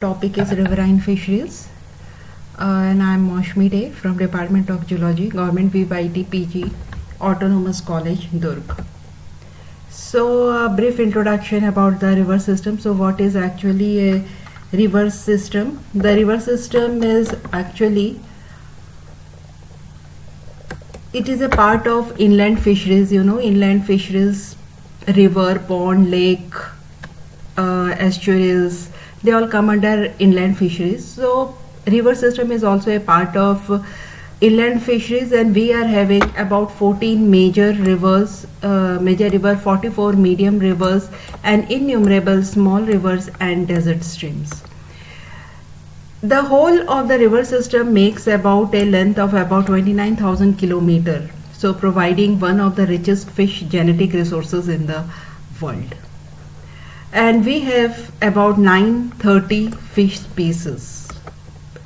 Topic is riverine fisheries, and I am Maushmi Day from Department of Geology, Government VYT PG, Autonomous College, Durg. So, a brief introduction about the river system. So, what is actually a river system? The river system is actually it is a part of inland fisheries. Inland fisheries, river, pond, lake, estuaries, they all come under inland fisheries. So river system is also a part of inland fisheries, and we are having about 14 major rivers, 44 medium rivers, and innumerable small rivers and desert streams. The whole of the river system makes about a length of about 29,000 kilometers, so providing one of the richest fish genetic resources in the world. And we have about 930 fish species.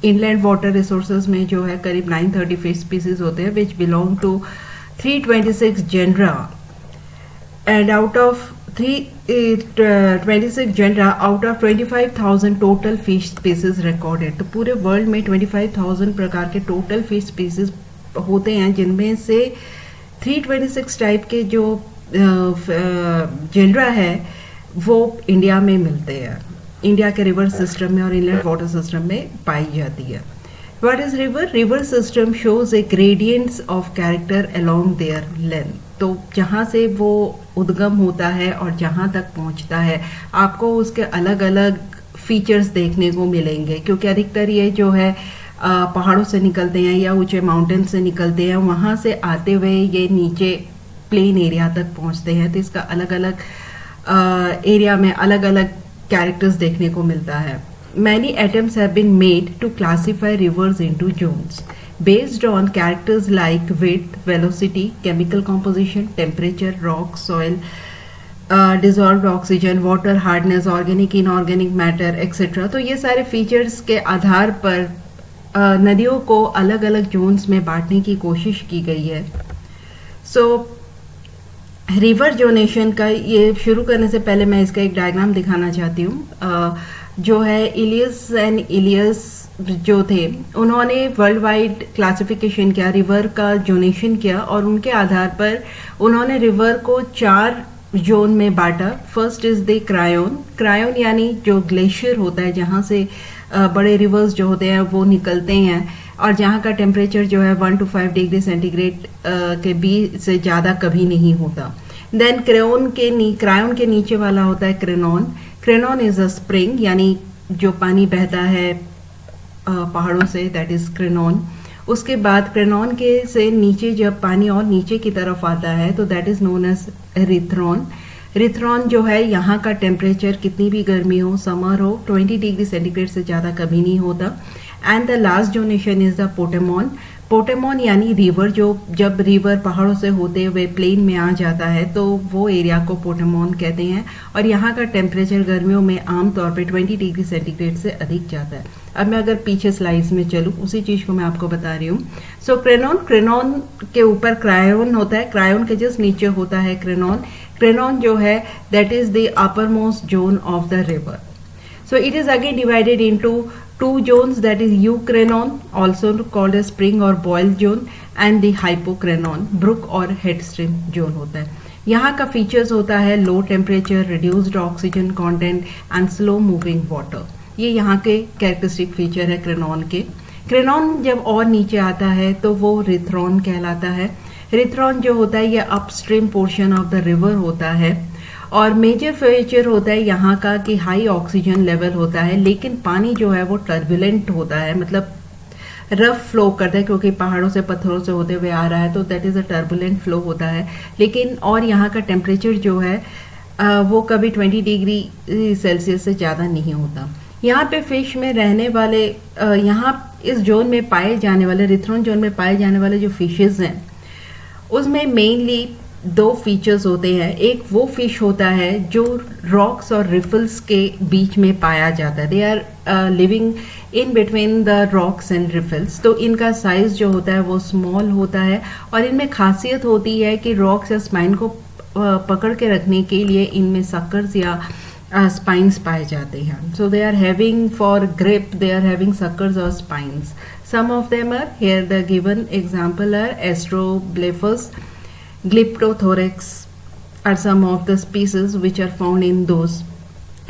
Inland water resources में जो है करीब 930 fish species होते हैं, which belong to 326 genera. And out of 26 genera, out of 25,000 total fish species recorded. तो पूरे world में 25,000 प्रकार के टोटल फिश स्पीसीज होते हैं, जिनमें से 326 टाइप के जो जेनरा है वो इंडिया में मिलते हैं, इंडिया के रिवर सिस्टम में और इनलैंड वाटर सिस्टम में पाई जाती है. What is river? River system shows A gradients of character along there length. तो जहाँ से वो उद्गम होता है और जहाँ तक पहुँचता है, आपको उसके अलग अलग फीचर्स देखने को मिलेंगे, क्योंकि अधिकतर ये जो है पहाड़ों से निकलते हैं या ऊंचे माउंटेन से निकलते हैं, वहाँ से आते हुए ये नीचे प्लेन एरिया तक पहुँचते हैं. तो इसका अलग अलग एरिया में अलग अलग कैरेक्टर्स देखने को मिलता है. Many attempts have been made to classify rivers into zones based on characters like width, velocity, chemical composition, temperature, rock, soil, dissolved oxygen, water hardness, organic, inorganic matter, etc. तो ये सारे फीचर्स के आधार पर नदियों को अलग अलग जोन्स में बांटने की कोशिश की गई है. रिवर जोनेशन का ये शुरू करने से पहले मैं इसका एक डायग्राम दिखाना चाहती हूँ. जो है इलियस एंड इलियस जो थे, उन्होंने वर्ल्ड वाइड क्लासिफिकेशन किया, रिवर का जोनेशन किया, और उनके आधार पर उन्होंने रिवर को 4 जोन में बांटा. First is the crayon. Crayon यानी जो ग्लेशियर होता है, जहाँ से बड़े रिवर्स जो होते हैं वो निकलते हैं, और जहाँ का टेम्परेचर जो है 1 to 5 डिग्री सेंटीग्रेड के बीच से ज़्यादा कभी नहीं होता. देन क्रायोन के नीचे वाला होता है क्रेनॉन. क्रेनॉन इज अ स्प्रिंग, यानी जो पानी बहता है पहाड़ों से, दैट इज क्रेनॉन. उसके बाद क्रेनॉन के से नीचे जब पानी और नीचे की तरफ आता है तो दैट इज नोन एज रिथ्रॉन. रिथ्रॉन जो है, यहाँ का टेम्परेचर कितनी भी गर्मी हो, समर हो, 20 डिग्री सेंटीग्रेड से ज़्यादा कभी नहीं होता. And the last zonation is the potamon. Potamon यानी रिवर, जो जब रिवर पहाड़ों से होते हुए प्लेन में आ जाता है तो वो एरिया को पोटेमॉन कहते हैं, और यहाँ का टेम्परेचर गर्मियों में आमतौर पे 20 डिग्री सेंटीग्रेड से अधिक जाता है. अब मैं अगर पीछे स्लाइड्स में चलूँ, उसी चीज़ को मैं आपको बता रही हूँ. सो क्रेनॉन के ऊपर क्रायोन होता है, क्रायोन के जस्ट नीचे होता है क्रेनॉन. क्रेनॉन जो है that is the upper most zone of the river. So it is again divided into 2 zones, that is eucranon, also called as spring or boil zone, and the hypocranon, brook और headstream zone होता है. यहाँ का features होता है low temperature, reduced oxygen content and slow moving water. ये यहाँ के कैरेक्टरिस्टिक फीचर है क्रेनॉन के. क्रेनॉन जब और नीचे आता है तो वो रिथ्रॉन कहलाता है. रिथ्रॉन जो होता है ये upstream portion of the river होता है, और मेजर फीचर होता है यहाँ का कि हाई ऑक्सीजन लेवल होता है, लेकिन पानी जो है वो टर्बुलेंट होता है, मतलब रफ फ्लो करता है, क्योंकि पहाड़ों से पत्थरों से होते हुए आ रहा है, तो that is a turbulent flow होता है. लेकिन और यहाँ का टेम्परेचर जो है वो कभी 20 डिग्री सेल्सियस से ज़्यादा नहीं होता. यहाँ पे फिश में रहने वाले, यहाँ इस जोन में पाए जाने वाले, रिथ्रॉन जोन में पाए जाने वाले जो फिशेज हैं, उसमें मेनली 2 फीचर्स होते हैं. एक वो फिश होता है जो रॉक्स और रिफल्स के बीच में पाया जाता है. They are living in between the rocks and riffles. तो इनका साइज जो होता है वो स्मॉल होता है, और इनमें खासियत होती है कि रॉक्स या स्पाइन को पकड़ के रखने के लिए इनमें सक्कर्स या स्पाइन्स पाए जाते हैं. So they are having for grip, they are having suckers और spines. Some of them are here the given example are Astroblepus, Glyptothorax are some of the species which are found in those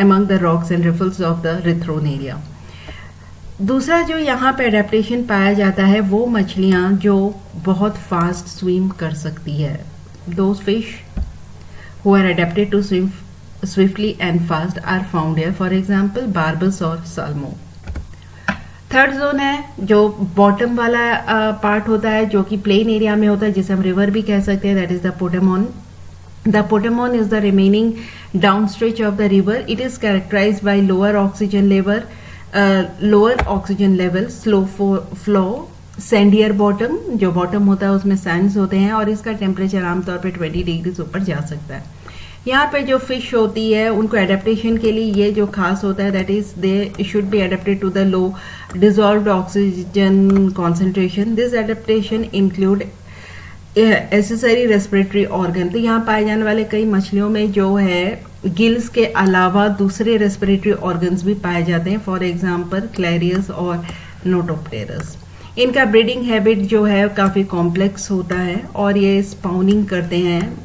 among the rocks and riffles of the Rithron area. दूसरा जो यहाँ पे adaptation पाया जाता है वो मछलियाँ जो बहुत फास्ट स्विम कर सकती है. Those fish who are adapted to swim swiftly and fast are found here. For example, barbus और salmo. थर्ड जोन है जो बॉटम वाला पार्ट होता है, जो कि प्लेन एरिया में होता है, जिसे हम रिवर भी कह सकते हैं. That is the potamon. The potamon is the remaining downstretch of the river. It is characterized by lower oxygen level, slow flow, sandier bottom. जो bottom होता है उसमें sands होते हैं और इसका टेम्परेचर आमतौर पे 20 डिग्री ऊपर जा सकता है. यहाँ पे जो फिश होती है उनको एडेप्टेशन के लिए ये जो खास होता है, that is they should be adapted to the low dissolved oxygen concentration. This adaptation include accessory respiratory organ. तो यहाँ पाए जाने वाले कई मछलियों में जो है गिल्स के अलावा दूसरे रेस्पिरेटरी ऑर्गन्स भी पाए जाते हैं. फॉर एग्जांपल क्लैरियस और नोटोप्टेरस. इनका ब्रीडिंग हैबिट जो है काफ़ी कॉम्प्लेक्स होता है और ये स्पाउनिंग करते हैं.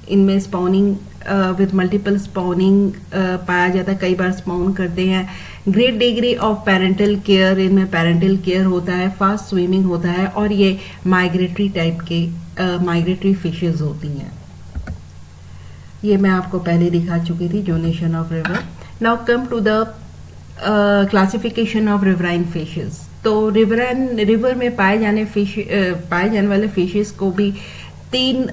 इनमें स्पाउनिंग विथ मल्टीपल स्पाउनिंग पाया जाता है, कई बार स्पाउन करते हैं. Great degree of parental care, इनमें पेरेंटल केयर होता है, फास्ट स्विमिंग होता है और ये माइग्रेटरी टाइप के माइग्रेटरी फिशेज होती हैं. ये मैं आपको पहले दिखा चुकी थी, zonation of river. Now come to the classification of riverine fishes. तो रिवर में पाए जाने वाले फिशेज को भी तीन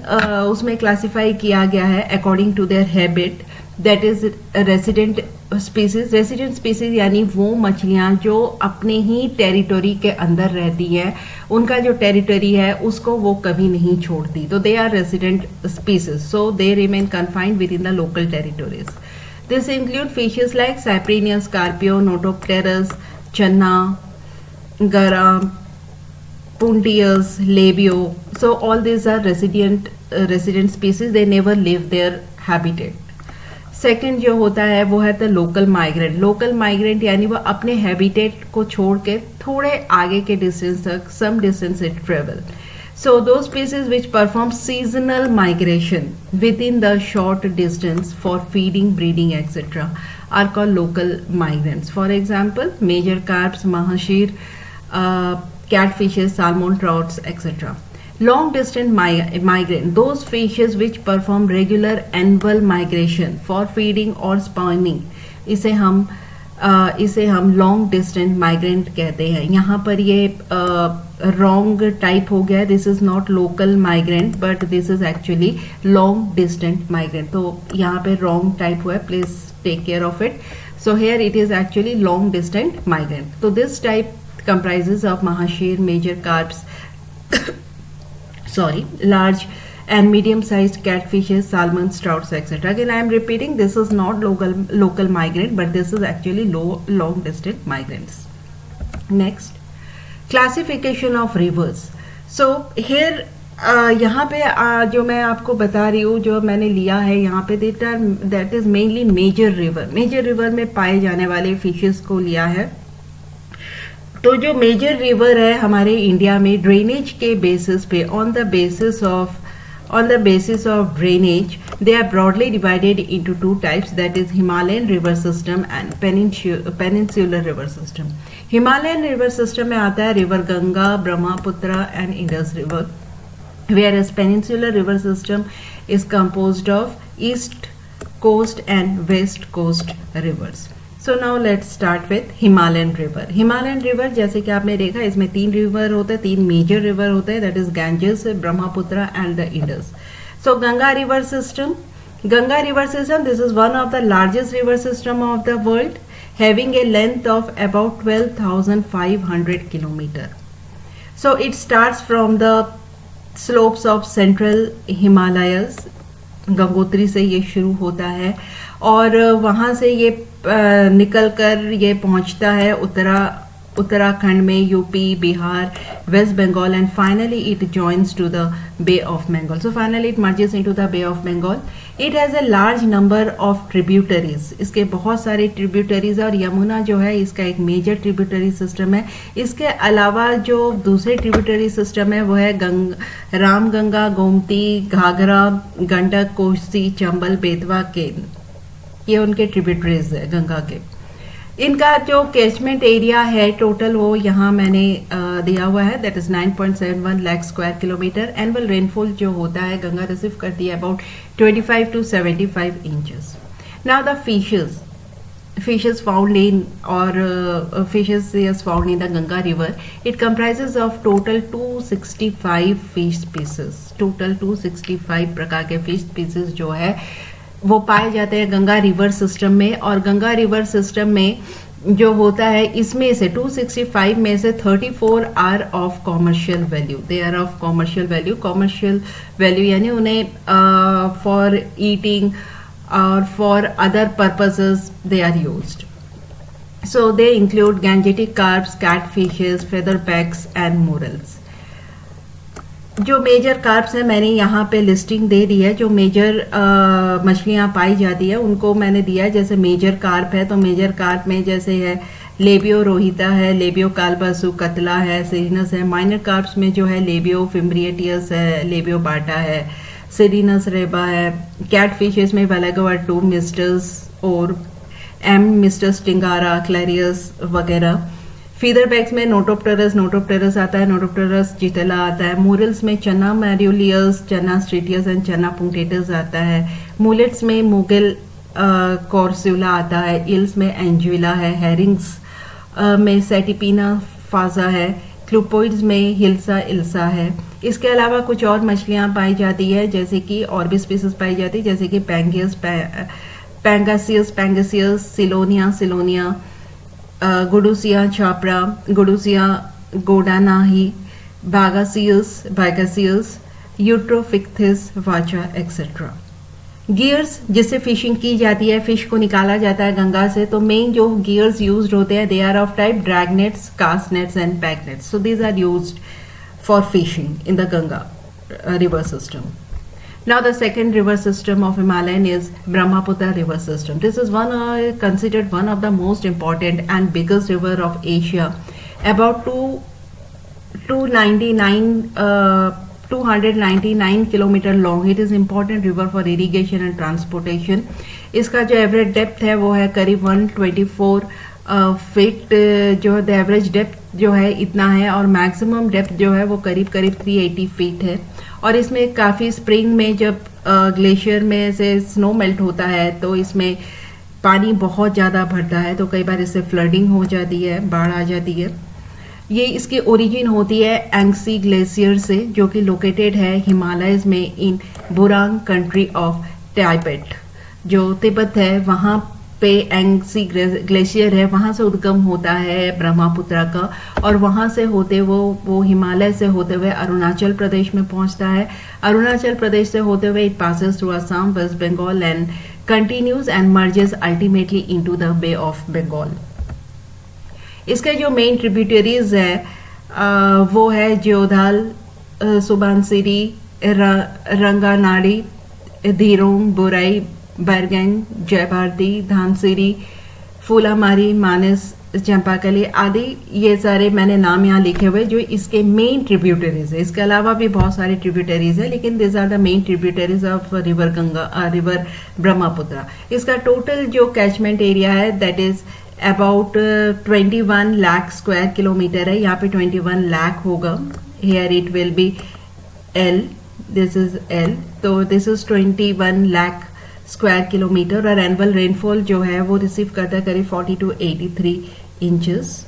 उसमें क्लासिफाई किया गया है according to their habit. That is resident species. Resident species यानी वो मछलियां जो अपने ही टेरिटोरी के अंदर रहती है, उनका जो टेरिटोरी है उसको वो कभी नहीं छोड़ती. तो they are resident species, so they remain confined with in the local territories. This include fishes like Cyprinus, scorpio, Notopterus, Channa, Garra, puntius, labio. So all these are resident species. They never leave their habitat. Second जो होता है वो है the local migrant. Local migrant यानी वो अपने habitat को छोड़ के थोड़े आगे के डिस्टेंस तक, some distance it travel. So those species which perform seasonal migration with in the short distance for feeding, breeding etcetera are called local migrants. For example major carps, mahseer, catfishes, salmon, trouts, etc. Long distance migrant, those fishes which perform regular annual migration for feeding or spawning, इसे हम long distance migrant कहते हैं. यहाँ पर ये wrong type हो गया. This is not local migrant but this is actually long distance migrant. तो यहाँ पे रॉन्ग टाइप हुआ है, please take care of it. So here it is actually long distance migrant. तो this type comprises of mahashir, major carps, large and medium-sized catfishes, salmons, trouts, etc. Again, I am repeating, this is not local migrant, but this is actually long-distance migrants. Next, classification of rivers. So here, यहाँ पे जो मैं आपको बता रही हूँ, जो मैंने लिया है यहाँ पे, that is mainly major river. Major river में पाए जाने वाले फिशेस को लिया है. तो जो मेजर रिवर है हमारे इंडिया में ड्रेनेज के बेसिस पे, on the basis of drainage, they are broadly divided into two types, that is Himalayan river system and peninsular river system. Himalayan river system में आता है river Ganga, Brahmaputra and Indus river, whereas peninsular river system is composed of east coast and west coast rivers. So now let's start with Himalayan river. Himalayan river जैसे कि आपने देखा इसमें तीन river होते हैं, तीन मेजर रिवर होते हैं, that is Ganges, Brahmaputra and the Indus. So Ganga river system, this is one of the largest river system of the world, having a length of about 12,500 kilometer. So it starts from the slopes of central Himalayas, Gangotri से ये शुरू होता है और वहाँ से ये निकल कर ये पहुँचता है उत्तराखंड में, UP, Bihar, West Bengal, and finally it joins to the Bay of Bengal. So finally it merges into the Bay of Bengal. It has a large number of tributaries. इसके बहुत सारे ट्रिब्यूटरीज और यमुना जो है इसका एक मेजर ट्रिब्यूटरी सिस्टम है. इसके अलावा जो दूसरे ट्रिब्यूटरी सिस्टम है वो है रामगंगा, गोमती, घाघरा, गंडक, कोसी, चंबल, बेतवा, केन. ये उनके ट्रिब्यूटरीज है गंगा के. इनका जो कैचमेंट एरिया है टोटल वो यहाँ मैंने दिया हुआ है, that is 9.71 lakh square kilometre. Annual rainfall जो होता है गंगा रिसीव करती है about 25 to 75 inches. Now the fishes found in fishes is found in the Ganga river. It comprises of total 265 fish species. Total 265 प्रकार के fish species जो है वो पाए जाते हैं गंगा रिवर सिस्टम में. और गंगा रिवर सिस्टम में जो होता है इसमें से 265 में से 34 are of commercial value. They are of commercial value. Commercial value यानी उन्हें फॉर ईटिंग और for other purposes they are used. So they include Gangetic carps, catfishes, featherbacks and murrels. जो मेजर कार्प्स है मैंने यहाँ पे लिस्टिंग दे दी है. जो मेजर मछलियाँ पाई जाती है उनको मैंने दिया है. जैसे मेजर कार्प है तो मेजर कार्प में जैसे है लेबियो रोहिता है, लेबियो कालबासु, कतला है, सीरिनस है. माइनर कार्प्स में जो है लेबियो फिम्ब्रिएटियस है, लेबियो बाटा है, सीरिनस रेबा है. कैट फिशेस में वेलागोवा टू मिस्टर्स और एम मिस्टर्स टिंगारा, क्लैरियस वगैरह. फीदर बैग्स में नोटोप्टेरस आता है, नोटोप्टेरस चिटेला आता है. मोरल्स में चना मैरियोलियस, चना स्ट्रीटियस एंड चना पुंक्टेटस आता है. मुलेट्स में मुगल कॉर्स्यूला आता है. इल्स में एंजुला है. हेरिंग्स में सेटिपिना फाजा है. क्लूपोइड्स में हिल्सा इल्सा है. इसके अलावा कुछ और मछलियां पाई जाती है जैसे कि और भी स्पीसीज पाई जाती है जैसे कि पैंगासियस, सिलोनिया, गुडुसिया छापरा, गुडुसिया गोडानाही, बागासियस, यूट्रोफिक्थिस, वाचा एक्सेट्रा. गियर्स जिससे फिशिंग की जाती है, फिश को निकाला जाता है गंगा से, तो मेन जो गियर्स यूज्ड होते हैं they are of type drag nets, cast nets and pack nets. So these are used for fishing in the Ganga river system. Now the second river system of Himalayan is Brahmaputra river system. This is considered one of the most important and biggest river of Asia. About 299 kilometre long. It is important river for irrigation and transportation. इसका जो average depth है वो है करीब 124 feet. जो the average depth जो है इतना है और मैक्सिमम डेप्थ जो है वो करीब 380 फीट है. और इसमें काफ़ी स्प्रिंग में जब ग्लेशियर में से स्नो मेल्ट होता है तो इसमें पानी बहुत ज़्यादा भरता है तो कई बार इससे फ्लडिंग हो जाती है, बाढ़ आ जाती है. ये इसकी ओरिजिन होती है एंग्सी ग्लेशियर से जो कि लोकेटेड है हिमालयज में इन बुरांग कंट्री ऑफ टाइबेट. जो तिब्बत है वहाँ पे एंग्सी ग्लेशियर है, वहाँ से उद्गम होता है ब्रह्मपुत्र का और वहाँ से होते वो हिमालय से होते हुए अरुणाचल प्रदेश में पहुँचता है. अरुणाचल प्रदेश से होते हुए it passes through Assam, West Bengal and continues and merges ultimately into the Bay of Bengal. इसके जो मेन ट्रिब्यूटरीज है वो है ज्योधाल, सुबानसिरी, रंगानाड़ी, धीरोंग, बुराई, बरगंग, जय भारती, धानसिरी, फूलामारी, मानस, चंपाकली आदि. ये सारे मैंने नाम यहाँ लिखे हुए जो इसके मेन ट्रिब्यूटरीज है. इसके अलावा भी बहुत सारे ट्रिब्यूटरीज है लेकिन this are the main tributaries of river Ganga, river Brahmaputra. इसका टोटल जो कैचमेंट एरिया है that is about 21 lakh square kilometre है. यहाँ पे 21 लाख होगा. Here it will be L, this is L, तो this is 21 lakh square kilometre. और एनुअल रेनफॉल जो है वो रिसीव करता है करीब 40 to 83 इंचेस.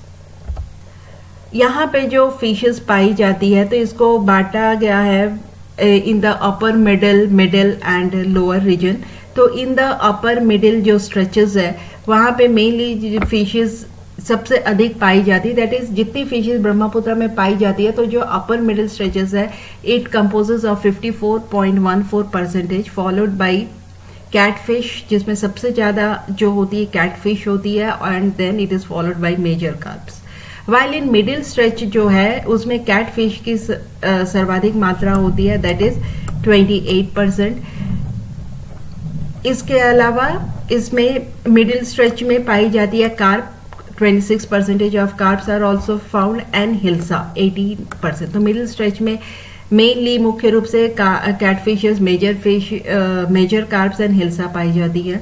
यहाँ पे जो फिशेस पाई जाती है तो इसको बांटा गया है in the upper middle and lower region. तो इन द अपर मिडिल जो स्ट्रेचेस है वहाँ पे मेनली फिशेस सबसे अधिक पाई जाती है. दैट इज जितनी फिशेस ब्रह्मपुत्र में पाई जाती है तो जो अपर मिडिल स्ट्रेचेस है it composes of 54.14%, followed by catfish जिसमें सबसे ज्यादा जो होती है कैटफिश होती है and then it is followed by major carps. While in middle stretch जो है उसमें कैट फिश की सर्वाधिक मात्रा होती है, दैट इज 28%। इसके अलावा इसमें मिडिल स्ट्रेच में पाई जाती है carp, 26% of carps are also found, and hilsa 18%। तो मिडिल स्ट्रेच में मेनली मुख्य रूप से catfishes, major carps and hilsa पाई जाती है।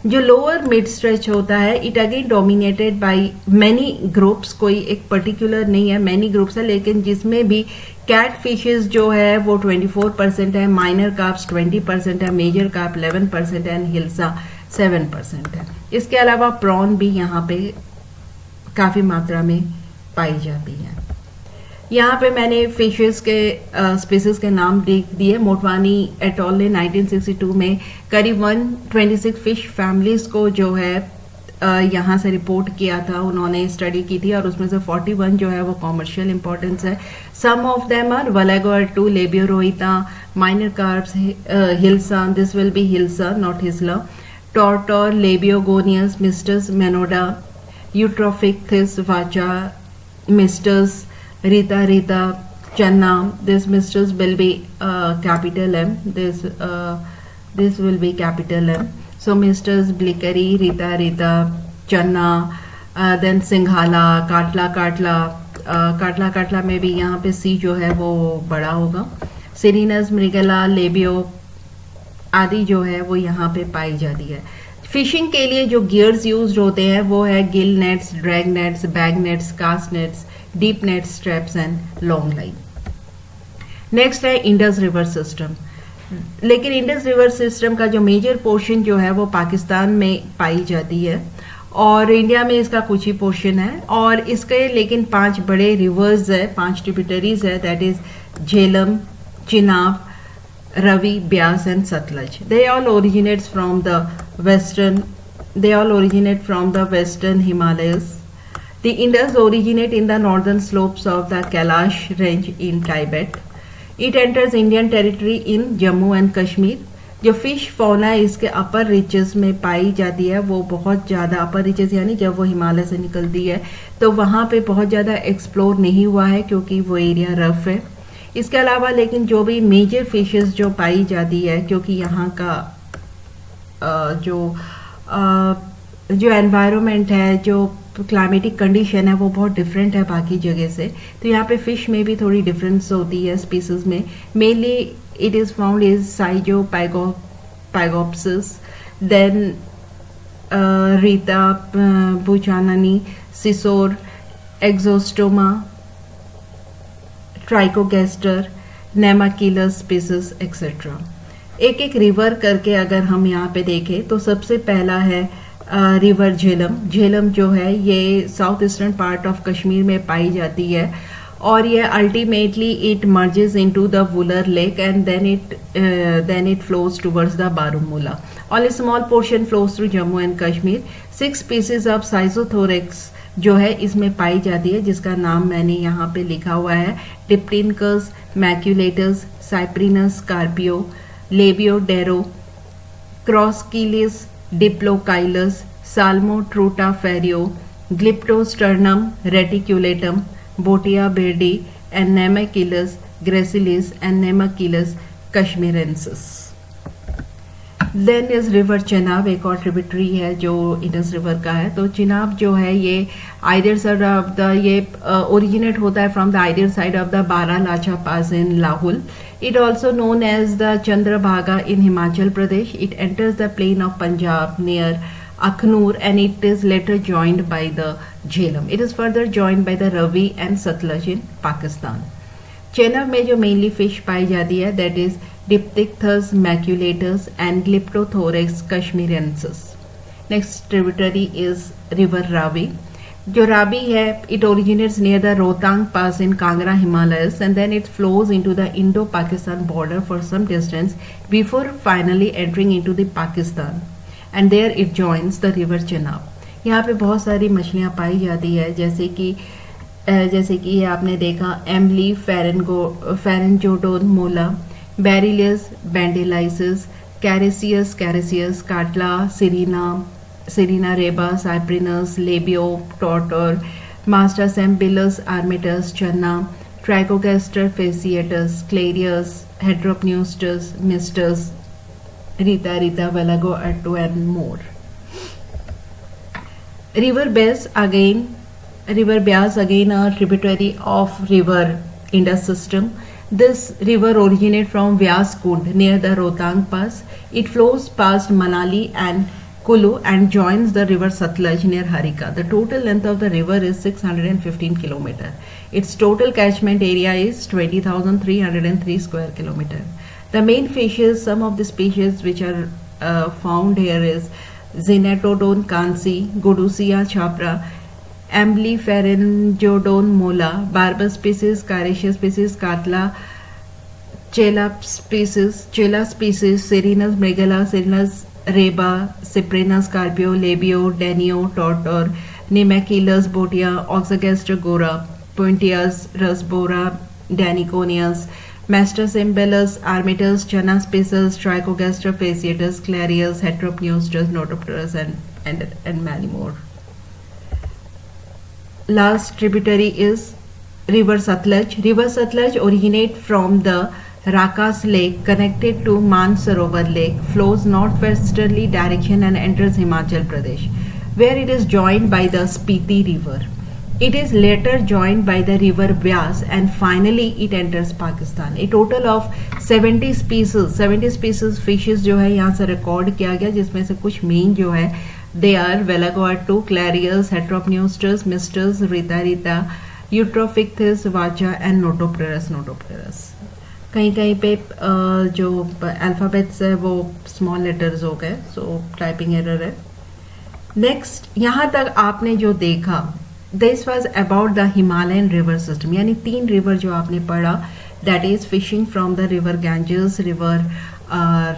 जो लोअर मिड स्ट्रेच होता है, it again dominated by many groups, कोई एक पर्टिकुलर नहीं है, मैनी ग्रुप्स है, लेकिन जिसमें भी कैट फिशेज जो है वो 24% है, माइनर कार्प्स 20% है, मेजर कार्प 11% है, एंड हिल्सा 7% है। इसके अलावा प्रॉन भी यहाँ पे काफी मात्रा में पाई जाती है। यहाँ पे मैंने फिशेस के स्पीसीज के नाम लिख दिए। मोटवानी एटॉल ने 1962 में करीब 126 फिश फैमिलीज को जो है यहाँ से रिपोर्ट किया था, उन्होंने स्टडी की थी, और उसमें से 41 जो है वो कॉमर्शियल इंपॉर्टेंस है। Some of them are Wallago attu, Labeo rohita, minor carps, hilsa, this will be hilsa not हिस्ला, Tor tor, Labeo gonius, Mystus menoda, Eutropiichthys vacha, Mystus Rita, Channa, this Misters will be capital M. This will be capital M. So Misters Blickery, Rita, Channa, then Singhala, Katla में भी यहाँ पे C जो है वो बड़ा होगा। Sirinus, Mrigala, Labio आदि जो है वो यहाँ पे पाई जाती है। फिशिंग के लिए जो गियर्स यूज होते हैं वो है gill nets, drag nets, bag nets, cast nets, deep net, straps and long line. Next है इंडस रिवर सिस्टम। लेकिन इंडस रिवर सिस्टम का जो मेजर पोर्शन जो है वो पाकिस्तान में पाई जाती है, और इंडिया में इसका कुछ ही पोर्शन है। और इसके लेकिन 5 बड़े रिवर्स है, 5 ट्रिब्यूटरीज है, that is Jhelum, Chenab, Ravi, Byas and Satluj. They all originate from the western Himalayas. The Indus originate in the northern slopes of the Kailash range in Tibet. It enters Indian territory in Jammu and Kashmir. जो fish fauna इसके अपर riches में पाई जाती है वो बहुत ज़्यादा, अपर riches यानी जब वो हिमालय से निकलती है तो वहाँ पे बहुत ज़्यादा एक्सप्लोर नहीं हुआ है क्योंकि वो एरिया रफ है। इसके अलावा लेकिन जो भी मेजर फिशेस जो पाई जाती है, क्योंकि यहाँ का जो एनवायरनमेंट है, जो क्लाइमेटिक कंडीशन है वो बहुत डिफरेंट है बाकी जगह से, तो यहाँ पे फिश में भी थोड़ी डिफरेंस होती है स्पीसीज में। Mainly it is found is Schizopygopsis, then Rita, buchanani, Sisor, Exostoma, Trichogaster, Nemacheilus species etcetera. एक एक रिवर करके अगर हम यहाँ पे देखें तो सबसे पहला है रिवर झेलम। झेलम जो है ये south eastern part of Kashmir में पाई जाती है, और ये ultimately it merges into the Wular lake and then it flows towards the Baramulla. Only small portion flows through Jammu and Kashmir. 6 species of Schizothorax जो है इसमें पाई जाती है, जिसका नाम मैंने यहाँ पे लिखा हुआ है, Diptychus, maculatus, Cyprinus, carpio, Labeo dero, Crossocheilus, diplochilus, Salmo trutta fario, Glyptosternum reticulatum, Botia birdi and Nemacheilus gracilis and Nemacheilus kashmirensis. Then is river Chenab, एक और ट्रिब्यूटरी है जो इंडस रिवर का है। तो चिनाब जो है ये आइडर साइड ऑफ द ये ओरिजिनेट होता है from the either side of the Baralacha pass in Lahaul. It also known as the Chandrabhaga in Himachal Pradesh. It enters the plain of Punjab near Akhnoor and it is later joined by the Jhelum. It is further joined by the Ravi and Sutlej in Pakistan. Chenab में जो mainly fish पाई जाती है that is Diptychus maculatus and Glyptothorax kashmirensis. Next tributary is river Ravi. जो रावी है it originates near the Rohtang Pass in Kangra Himalayas and then it flows into the Indo-Pakistan border for some distance before finally entering into the Pakistan and there it joins the river Chenab. यहाँ पे बहुत सारी मछलियाँ पाई जाती है जैसे कि आपने देखा Amblypharyngodon mola, Barilius, bendelisis, Carassius, Catla, Cirrhinus reba, Cyprinus, Labeo, Tor tor, Mastus ambullus, armatus, channa, Trichogaster fasciatus, Clarius, Heteropneustus, Mistus, Rita, Valago, Artu, and more. River Beas again a tributary of river Indus system. This river originates from Vyas Kund near the Rohtang Pass. It flows past Manali and Kulu and joins the river Satluj near Harika. The total length of the river is 615 km. Its total catchment area is 20,303 square km. The main fishes, some of the species which are found here is Zenatodon kansi, Godusia chapra, Amblypharyngodon mola, Barbus species, Caricia species, Catla, Chela species, Serenus megala, Serenus reba, Cyprinus carpio, Labio, Danio, Tortor, Nemachilus botia, Oxagaster gora, Pointias, Rusbora, Daniconius, Mastus embellus, Armatus, Channa species, Trichogaster fasciatus, Clarius, Heteropneustus, Notopterus, and many more. Last tributary is River Satluj. River Satluj originates from the Rakas Lake connected to Mansarovar Lake, flows northwesterly direction and enters Himachal Pradesh, where it is joined by the Spiti River. It is later joined by the river Vyas and finally it enters Pakistan. A total of 70 species fishes जो है यहाँ से record किया गया, जिसमें से कुछ main जो है they are Velagoatu, Clarius, Heteropneustus, Mistus, Rita, Eutrophicthys, Vacha and Notopterus. कहीं कहीं पे जो अल्फाबेट्स है वो स्मॉल लेटर्स हो गए, सो टाइपिंग एरर है. नेक्स्ट, यहाँ तक आपने जो देखा this was about the Himalayan river system, यानी 3 रिवर जो आपने पढ़ा, that is fishing from the river Ganges,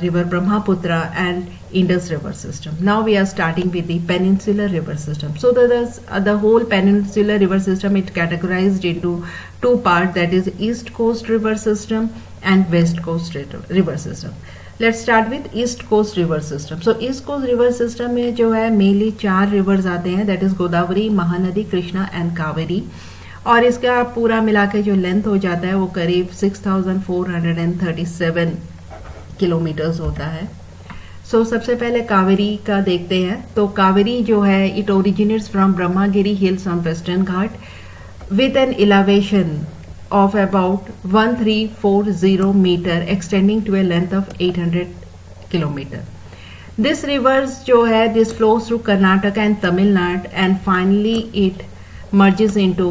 river Brahmaputra and Indus river system. Now we are starting with the peninsular river system. So the whole peninsular river system it categorized into 2 parts, that is East Coast river system and West Coast river system. Let's start with East Coast river system. So East Coast river system में जो है mainly 4 rivers आते हैं, that is Godavari, Mahanadi, Krishna and Kaveri. और इसका पूरा मिला के जो लेंथ हो जाता है वो करीब 6,437 किलोमीटर्स होता है. सो सबसे पहले कावेरी का देखते हैं. तो कावेरी जो है it originates from Brahmagiri hills on western Ghat with an elevation of about 1340 meter extending to a length of 800 kilometer. This rivers जो है this flows through Karnataka and Tamil Nadu and finally it merges into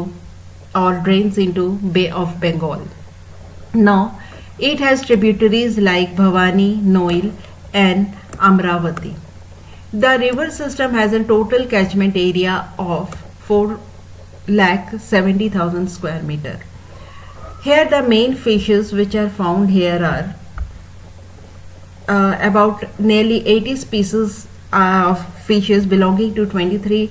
or drains into Bay of Bengal. Now it has tributaries like Bhavani, Noil and Amravati. The river system has a total catchment area of 4,70,000 square meter. Here the main fishes which are found here are about nearly 80 species of fishes belonging to 23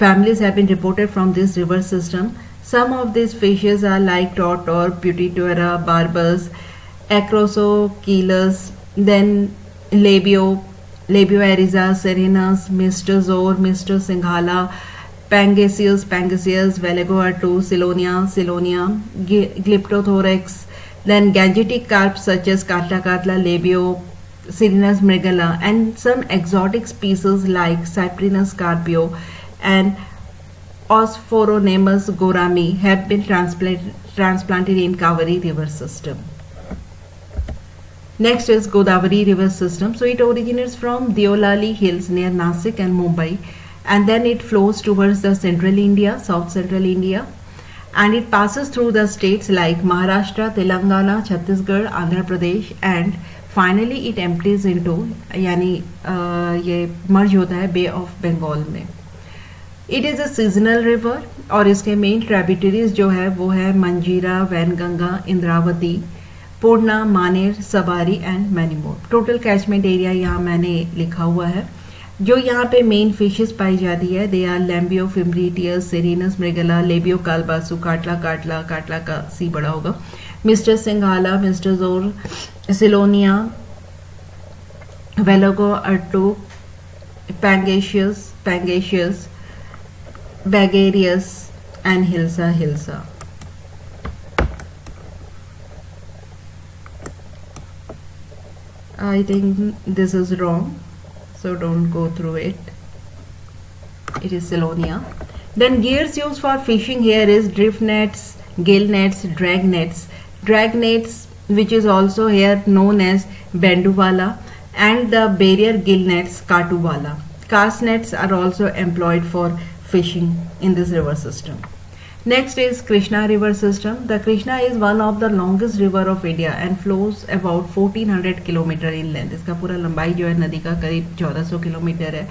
families have been reported from this river system. Some of these fishes are like Tortor, Putituera, Barbus, Acrosocheilus, then Labio eriza, Serenus, Mr. Zor, Mr. Singhala, Pangasius, Velagoatu, Silonia, Glyptothorax, then Gangetic carps such as Catla, Labio, Serenus mrigala, and some exotic species like Cyprinus carpio and Osphoronemus gorami have been transplanted in Kaveri river system. Next is Godavari river system. So it originates from Deolali hills near Nasik and Mumbai, and then it flows towards the central India, south central India, and it passes through the states like Maharashtra, Telangana, Chhattisgarh, Andhra Pradesh, and finally it empties into यानी ये merge होता है Bay of Bengal में. It is a seasonal river और इसके main tributaries जो है वो है मंजीरा, Wainganga, Indravati, Purna, Maner, Sabari and many more. Total catchment area यहाँ मैंने लिखा हुआ है. जो यहाँ पे मेन फिशेस पाई जाती है दे आर लैम्बियो फिम्ब्रीटियस, सेरेनस मृगला, लेबियो कालबासु, काटला का सी बड़ा होगा, मिस्टर सिंघाला, मिस्टर जोर, Silonia, वेलोगो अर्टू, पैंगेशियस, बैगेरियस, and Hilsa. I think this is wrong, so don't go through it. It is Celonia. Then gears used for fishing here is drift nets, gill nets, drag nets. Drag nets, which is also here known as Benduwala, and the barrier gill nets, Katuwala. Cast nets are also employed for fishing in this river system. Next is Krishna river system. The Krishna is one of the longest river of India and flows about 1400 kilometre in length. इसका पूरा लंबाई जो है नदी का करीब 1400 kilometre है.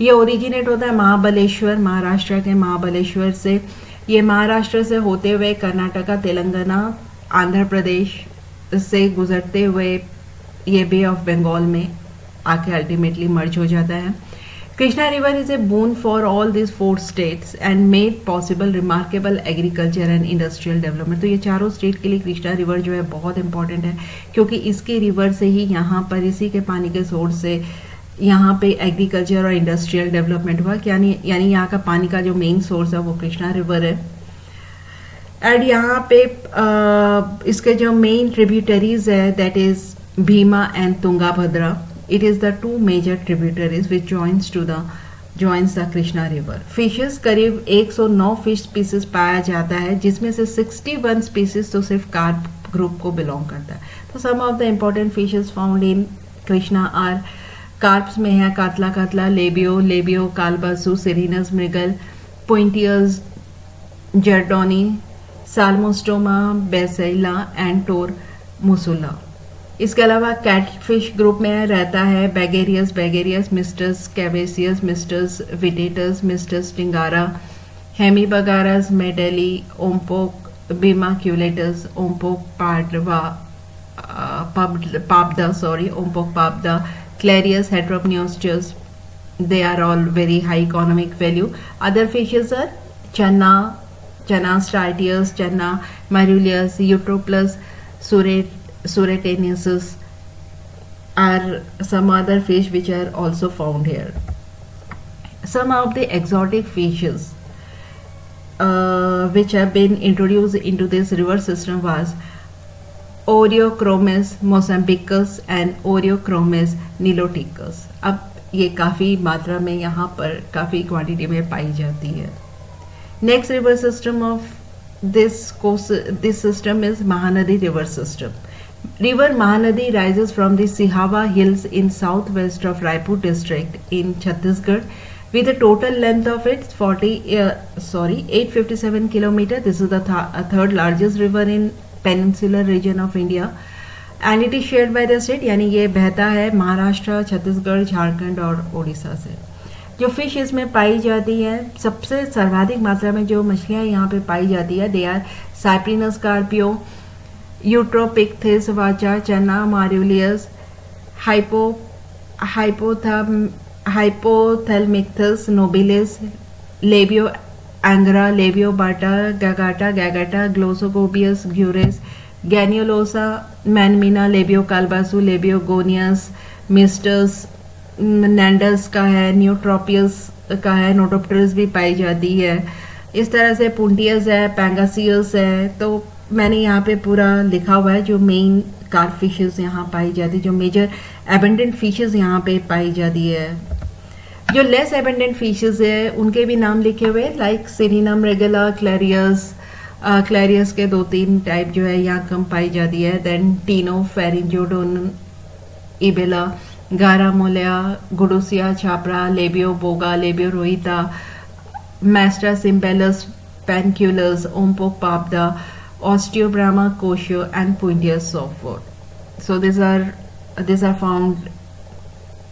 ये ओरिजिनेट होता है महाबलेश्वर, महाराष्ट्र के महाबलेश्वर से. ये महाराष्ट्र से होते हुए कर्नाटका, तेलंगाना, आंध्र प्रदेश से गुजरते हुए ये बे ऑफ बंगाल में आके अल्टीमेटली मर्ज हो जाता है. Krishna river is a boon for all these 4 states and made possible remarkable agriculture and industrial development. तो ये चारों स्टेट के लिए कृष्णा रिवर जो है बहुत इंपॉर्टेंट है, क्योंकि इसके रिवर से ही यहाँ पर इसी के पानी के सोर्स से यहाँ पे एग्रीकल्चर और इंडस्ट्रियल डेवलपमेंट हुआ. यानी यहाँ का पानी का जो मेन सोर्स है वो कृष्णा रिवर है. एंड यहाँ पे इसके जो मेन ट्रिब्यूटरीज है that is Bhima and Tungabhadra. It is the 2 major tributaries which joins the Krishna River. Fishes करीब 109 फिश स्पीसीज पाया जाता है, जिसमें से 61 स्पीसीज तो सिर्फ कार्प ग्रुप को बिलोंग करता है. तो some of the important fishes found in Krishna are carps में है कातला, लेबियो, कालबासु, सिरिनस मृगल, पोइंटियर्स, जर्डोनी, साल्मोस्टोमा, बेसैला एंड टोर मुसुला. इसके अलावा कैटफिश ग्रुप में रहता है Bagarius, Mystus cavasius, Mystus vittatus, Mystus tengara, Hemibagrus, maydelli, Ompok bimaculatus, Ompok pabda, Clarias, Heteropneustes. They are all very high economic value. Other fishes are Channa Stratius, Channa Marulius, Eutroplus, Suretensis are some other fish which are also found here. Some of the exotic fishes which have been introduced into this river system was Oreochromis mozambicus and Oreochromis niloticus. अब ये काफ़ी मात्रा में यहाँ पर काफ़ी quantity में पाई जाती है. Next river system of this system is Mahanadi river system. River Mahanadi rises from the Sihawa hills in southwest of Raipur district in Chhattisgarh with a total length of its 857 km. This is the third largest river in peninsular region of India and it is shared by the state. यानी ये बहता है महाराष्ट्र, छत्तीसगढ़, झारखंड और ओडिशा से. जो fish इसमें पाई जाती है, सबसे सर्वाधिक मात्रा में जो मछलियाँ यहाँ पे पाई जाती है दे आर साइप्रिनस कार्पियो, यूट्रोपिक्थिस वाचा, चना मारुलियस, हाइपोथैलमिक्थस नोबिलिस, लेबियो एंग्रा, लेबियो बाटा, गैगाटा, ग्लोसोगोबियस ग्यूरेस, गैनियोलोसा, मैनमिना, लेबियो कालबासु, लेबियो गोनियस, मिस्टर्स, नैंडस का है, न्यूट्रोपियस का है, नोटोप्टेरस भी पाई जाती है. इस तरह से पुंटियस है, पैंगासियस है. तो मैंने यहाँ पे पूरा लिखा हुआ है जो मेन कार्प फिशेस यहाँ पाई जाती है, जो मेजर एबंडेंट फिशेस यहाँ पे पाई जाती है. जो लेस एबंडेंट फिशेस है उनके भी नाम लिखे हुए लाइक सिरिनम रेगुला, क्लैरियस के 2-3 टाइप जो है यहाँ कम पाई जाती है. देन टीनो, फेरिंजोडोन, इबेला, Garra mullya, Gudusia, chapra, Labeo boga, Labeo rohita, Mastacembelus, pancalus, Ompok pabda, Osteobrama koshio and Pointius softwood. So these are found.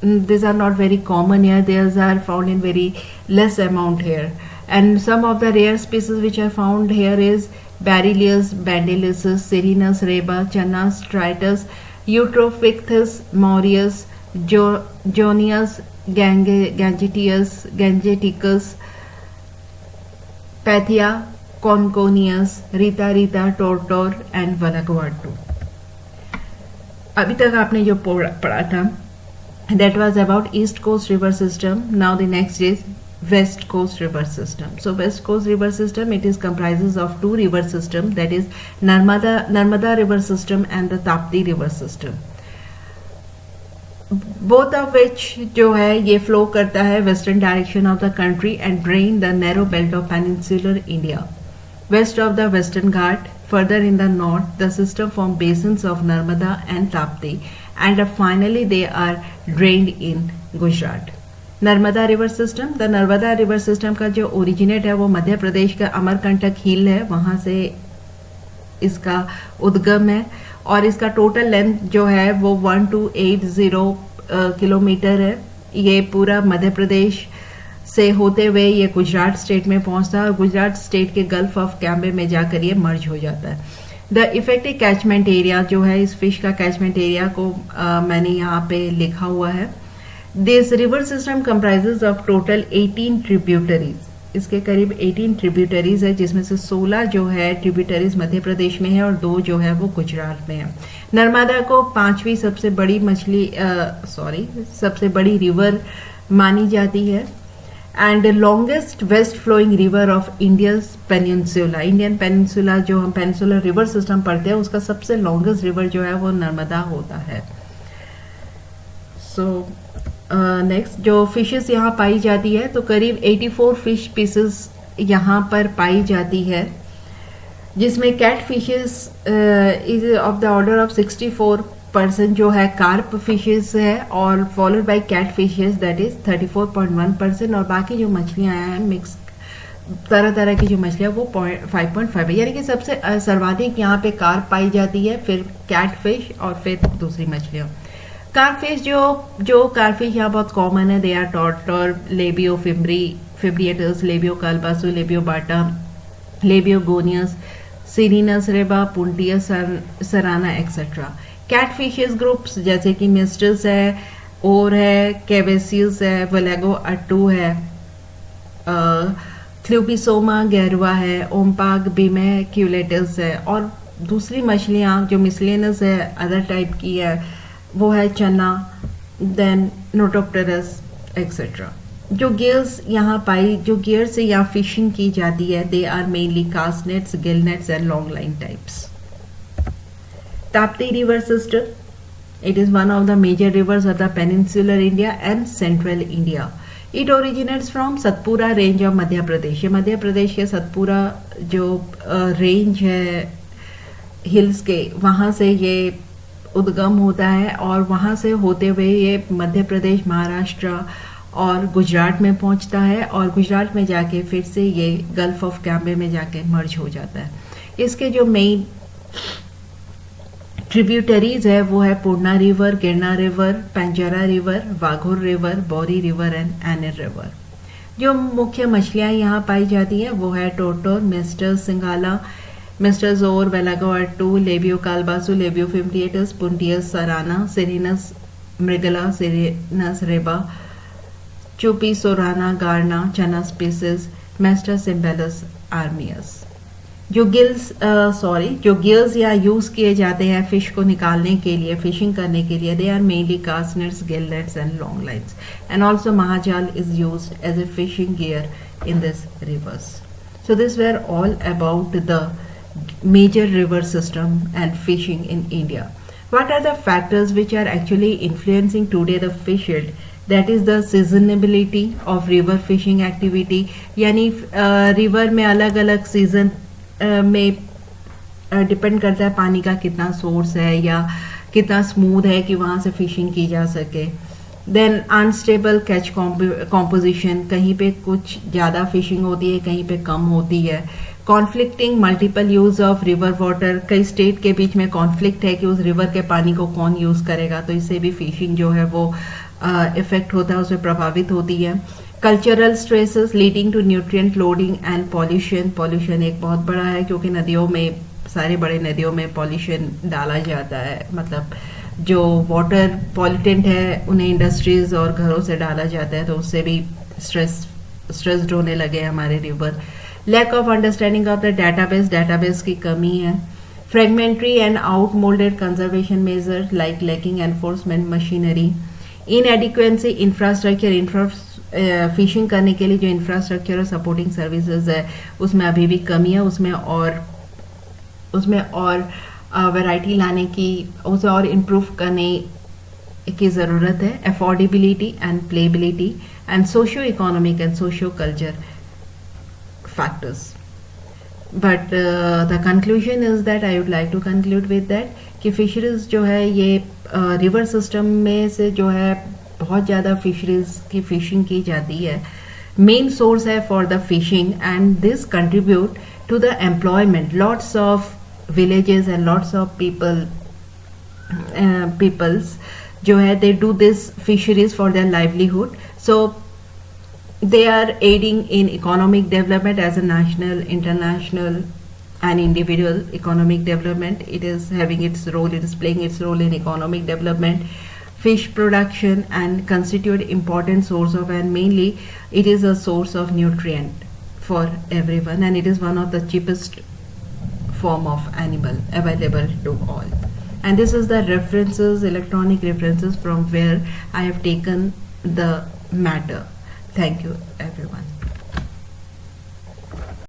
These are not very common here. These are found in very less amount here. And some of the rare species which are found here is Barilius, Bandelius, Sirinus reba, Channa striatus, Eutrophicthus maureus, Jonius gangeticus, Pathia Conconius, Rita, Tortor and Vanagavatu. अभी तक आपने जो पढ़ा था that was about East Coast river system. Now the next is West Coast river system. So West Coast river system, it is comprises of two river system, that is Narmada river system and the Tapti river system. Both of which जो है ये flow करता है western direction of the country and drain the narrow belt of peninsular India. West of the Western Ghat, further in the north, the system form basins of Narmada and Tapti, and finally they are drained in Gujarat. Narmada river system, the Narmada river system का जो originate है वो मध्य प्रदेश का अमरकंटक हिल है, वहां से इसका उद्गम है और इसका टोटल लेंथ जो है वो 1280 किलोमीटर है. ये पूरा मध्य प्रदेश से होते हुए ये गुजरात स्टेट में पहुंचता है और गुजरात स्टेट के गल्फ ऑफ कैम्बे में जाकर ये मर्ज हो जाता है. द इफेक्टिव कैचमेंट एरिया जो है, इस फिश का कैचमेंट एरिया को मैंने यहाँ पे लिखा हुआ है. This river system comprises of total 18 tributaries. इसके करीब 18 ट्रिब्यूटरीज है, जिसमें से 16 जो है ट्रिब्यूटरीज मध्य प्रदेश में है और 2 जो है वो गुजरात में है. नर्मदा को 5वीं सबसे बड़ी रिवर मानी जाती है and longest west flowing river of India's peninsula. Indian peninsula जो हम पेनिनसुलर रिवर सिस्टम पढ़ते हैं उसका सबसे लॉन्गेस्ट रिवर जो है वो नर्मदा होता है. सो नेक्स्ट जो फिशेस यहाँ पाई जाती है, तो करीब 84 फिश पीसेस यहाँ पर पाई जाती है, जिसमें cat fishes is of the order of 64% जो है कार्प फिशेस है और followed by cat fishes that is 34.1%. और बाकी जो मछलियाँ हैं मिक्स तरह तरह की जो मछलियाँ वो 5.5 है. यानी कि सबसे सर्वाधिक यहाँ पे कार्प पाई जाती है, फिर कैट फिश और फिर दूसरी मछलियाँ. कारफिश जो कारफिश यहाँ बहुत कॉमन है, they are Tor tor, Labeo fimbriatus, Labeo calbasu, Labeo bata, Labeo gonius, Cirrhinus reba, Puntius sarana etcetera. Catfishes groups जैसे कि मिस्टर्स है, ओर है, कैवेसियस है, वलेगो अट्टू है, क्ल्यूपिसोमा गैरुआ है, ओम्पाग बिमेक्यूलेटस है और दूसरी मछलियाँ जो मिसलेनस है अदर टाइप की है वो है चना, देन नोटोप्टेरस एक्सेट्रा. जो गियर्स यहाँ जो गियर से यहाँ फिशिंग की जाती है, they are mainly cast nets, gill nets and long line types. Tapti river system, it is one of the major rivers of the peninsular India and central India. It originates from Satpura range of Madhya Pradesh. ये मध्य प्रदेश के सतपुरा जो range है hills के, वहां से ये उद्गम होता है और वहां से होते हुए ये मध्य प्रदेश, महाराष्ट्र और गुजरात में पहुंचता है और गुजरात में जाके फिर से ये गल्फ ऑफ कैम्बे में जाके मर्ज हो जाता है. इसके जो मेन ट्रिब्यूटरीज है वो है Purna river, Girna river, Panjhra river, Waghur river, Bori river and Aner river. जो मुख्य मछलियां यहाँ पाई जाती हैं वो है टोटोर, मिस्टर सिंगाला, मिस्टर जोर, वेलागो अट्टू, लेबियो काल्बासु, लेबियो फिम्टिएटस, पुंटियस सराना, सिरिनस मृगला, सिरिनस रेबा, चुपी सोराना, गार्ना, चना स्पीसीज, मेस्टर सिम्बेलस आर्मियस. जो गियर्स या यूज किए जाते हैं फिश को निकालने के लिए, फिशिंग करने के लिए, they are mainly cast nets, gill nets and long lines. And also mahajal is used as a fishing gear in this rivers. So these were all about the major river system and fishing in India. What are the factors which are actually influencing today the fish yield? That is the seasonability of river fishing activity. यानी river में अलग अलग season में depend करता है पानी का कितना सोर्स है या कितना स्मूथ है कि वहाँ से फिशिंग की जा सके. देन अनस्टेबल कैच कॉम्पोजिशन, कहीं पे कुछ ज़्यादा फिशिंग होती है, कहीं पे कम होती है. Conflicting multiple use of river water, कई स्टेट के बीच में कॉन्फ्लिक्ट है कि उस रिवर के पानी को कौन यूज करेगा, तो इससे भी फिशिंग जो है वो इफेक्ट होता है, उसमें प्रभावित होती है. Cultural stresses leading to nutrient loading and pollution. Pollution एक बहुत बड़ा है क्योंकि नदियों में, सारे बड़े नदियों में पॉल्यूशन डाला जाता है, मतलब जो वाटर पॉल्यूटेंट है उन्हें इंडस्ट्रीज और घरों से डाला जाता है, तो उससे भी स्ट्रेस्ड होने लगे हमारे river. Lack of understanding of the database की कमी है. Fragmentary and outmoded conservation measure like lacking enforcement machinery. Inadequacy infrastructure fishing करने के लिए जो इंफ्रास्ट्रक्चर और सपोर्टिंग सर्विसेज है उसमें अभी भी कमी है, उसमें और वैरायटी लाने की, उसे और इम्प्रूव करने की ज़रूरत है. Affordability and playability and socio economic and socio culture factors. But the conclusion is that I would like to conclude with that कि फिशरीज जो है ये रिवर सिस्टम में से जो है बहुत ज़्यादा फिशरीज की फिशिंग की जाती है. मेन सोर्स है for the fishing and this contribute to the employment. Lots of villages and lots of peoples जो है they do this fisheries for their livelihood, so they are aiding in economic development as a national, international and individual economic development. It is having its role, it is playing its role in economic development, fish production, and constitute important source of, and mainly it is a source of nutrient for everyone, and it is one of the cheapest form of animal available to all. And this is the references, electronic references from where I have taken the matter. Thank you everyone.